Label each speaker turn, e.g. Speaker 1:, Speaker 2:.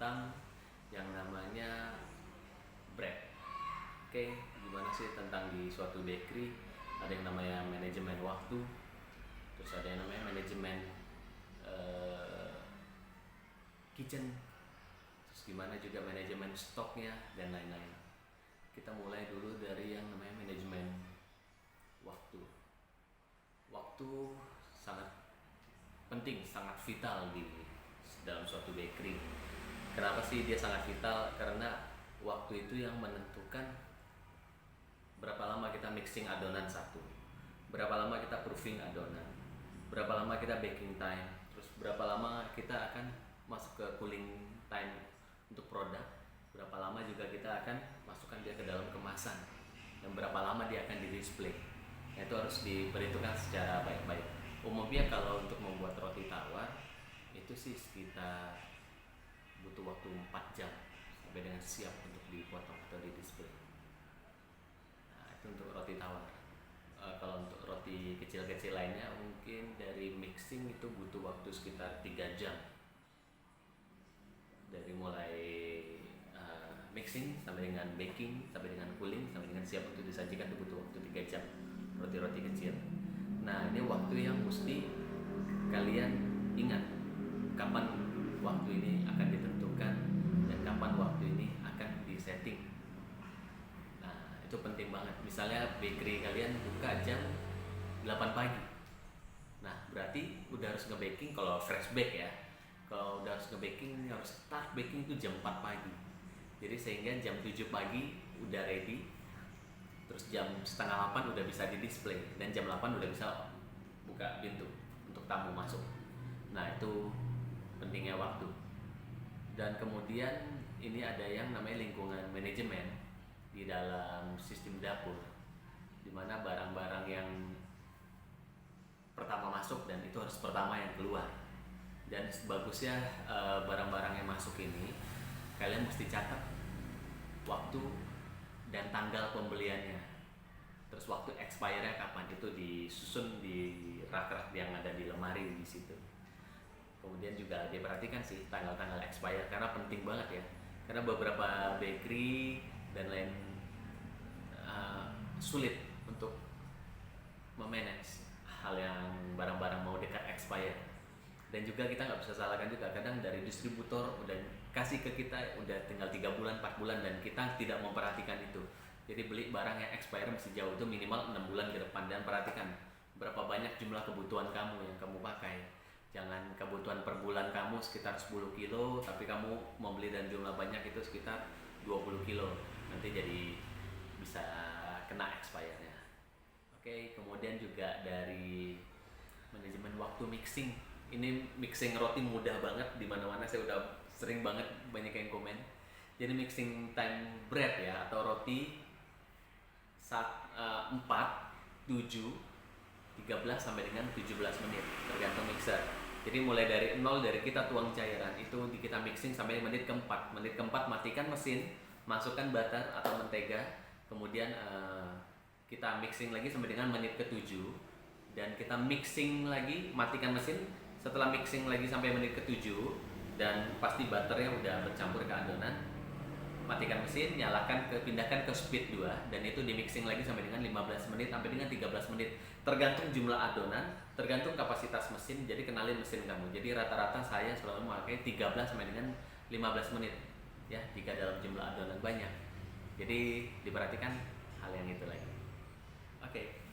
Speaker 1: tentang yang namanya bread. Oke, gimana sih tentang di suatu bakery ada yang namanya manajemen waktu, terus ada yang namanya manajemen kitchen, terus gimana juga manajemen stoknya dan lain-lain. Kita mulai dulu dari yang namanya manajemen waktu. Waktu sangat penting, sangat vital di dalam suatu bakery. Kenapa sih dia sangat vital? Karena waktu itu yang menentukan berapa lama kita mixing adonan satu, berapa lama kita proofing adonan, berapa lama kita baking time, terus berapa lama kita akan masuk ke cooling time untuk produk, berapa lama juga kita akan masukkan dia ke dalam kemasan, dan berapa lama dia akan di display. Itu harus diperhitungkan secara baik-baik. Umumnya kalau untuk membuat roti tawar itu sih sekitar butuh waktu 4 jam sampai dengan siap untuk dipotong atau di display. Nah, itu untuk roti tawar. Kalau untuk roti kecil-kecil lainnya mungkin dari mixing itu butuh waktu sekitar 3 jam. Dari mulai mixing sampai dengan baking, sampai dengan cooling, sampai dengan siap untuk disajikan itu butuh waktu 3 jam roti-roti kecil. Nah, ini waktu yang mesti kalian ingat kapan waktu ini akan ditentukan dan kapan waktu ini akan disetting. Nah, itu penting banget. Misalnya bakery kalian buka jam 8 pagi. Nah, berarti udah harus nge-baking kalau fresh bake ya. Kalau udah harus nge-baking, harus start baking itu jam 4 pagi. Jadi sehingga jam 7 pagi udah ready, terus jam setengah 8 udah bisa di display, dan jam 8 udah bisa buka pintu untuk tamu masuk. Nah, itu pentingnya waktu. Dan kemudian ini ada yang namanya lingkungan manajemen di dalam sistem dapur, dimana barang-barang yang pertama masuk dan itu harus pertama yang keluar. Dan bagusnya barang-barang yang masuk ini kalian mesti catat waktu dan tanggal pembeliannya, terus waktu expire-nya kapan, itu disusun di rak-rak yang ada di lemari di situ. Kemudian juga diperhatikan sih tanggal-tanggal expire karena penting banget ya. Karena beberapa bakery dan lain sulit untuk memanage hal yang barang-barang mau dekat expire. Dan juga kita nggak bisa salahkan juga, kadang dari distributor udah kasih ke kita udah tinggal 3 bulan 4 bulan dan kita tidak memperhatikan itu. Jadi beli barang yang expire masih jauh, itu minimal 6 bulan ke depan. Dan perhatikan berapa banyak jumlah kebutuhan kamu yang kamu pakai. Jangan kebutuhan per bulan kamu sekitar 10 kilo tapi kamu membeli dan jumlah banyak itu sekitar 20 kilo, nanti jadi bisa kena expire-nya. Oke, kemudian juga dari manajemen waktu mixing. Ini mixing roti mudah banget, di mana-mana saya udah sering banget banyak yang komen. Jadi mixing time bread ya atau roti 4, 7, 13 sampai dengan 17 menit tergantung mixer. Jadi mulai dari 0, dari kita tuang cairan itu kita mixing sampai menit keempat. Menit keempat matikan mesin, masukkan butter atau mentega, kemudian kita mixing lagi sampai dengan menit ke-7 dan kita mixing lagi, matikan mesin. Setelah mixing lagi sampai menit ke-7 dan pasti butternya udah bercampur ke adonan, matikan mesin, nyalakan pindahkan ke speed 2 dan itu di mixing lagi sampai dengan 15 menit sampai dengan 13 menit. Tergantung jumlah adonan, tergantung kapasitas mesin. Jadi kenalin mesin kamu. Jadi rata-rata saya selalu memakai 13 sampai dengan 15 menit ya jika dalam jumlah adonan banyak. Jadi diperhatikan hal yang itu lagi. Oke.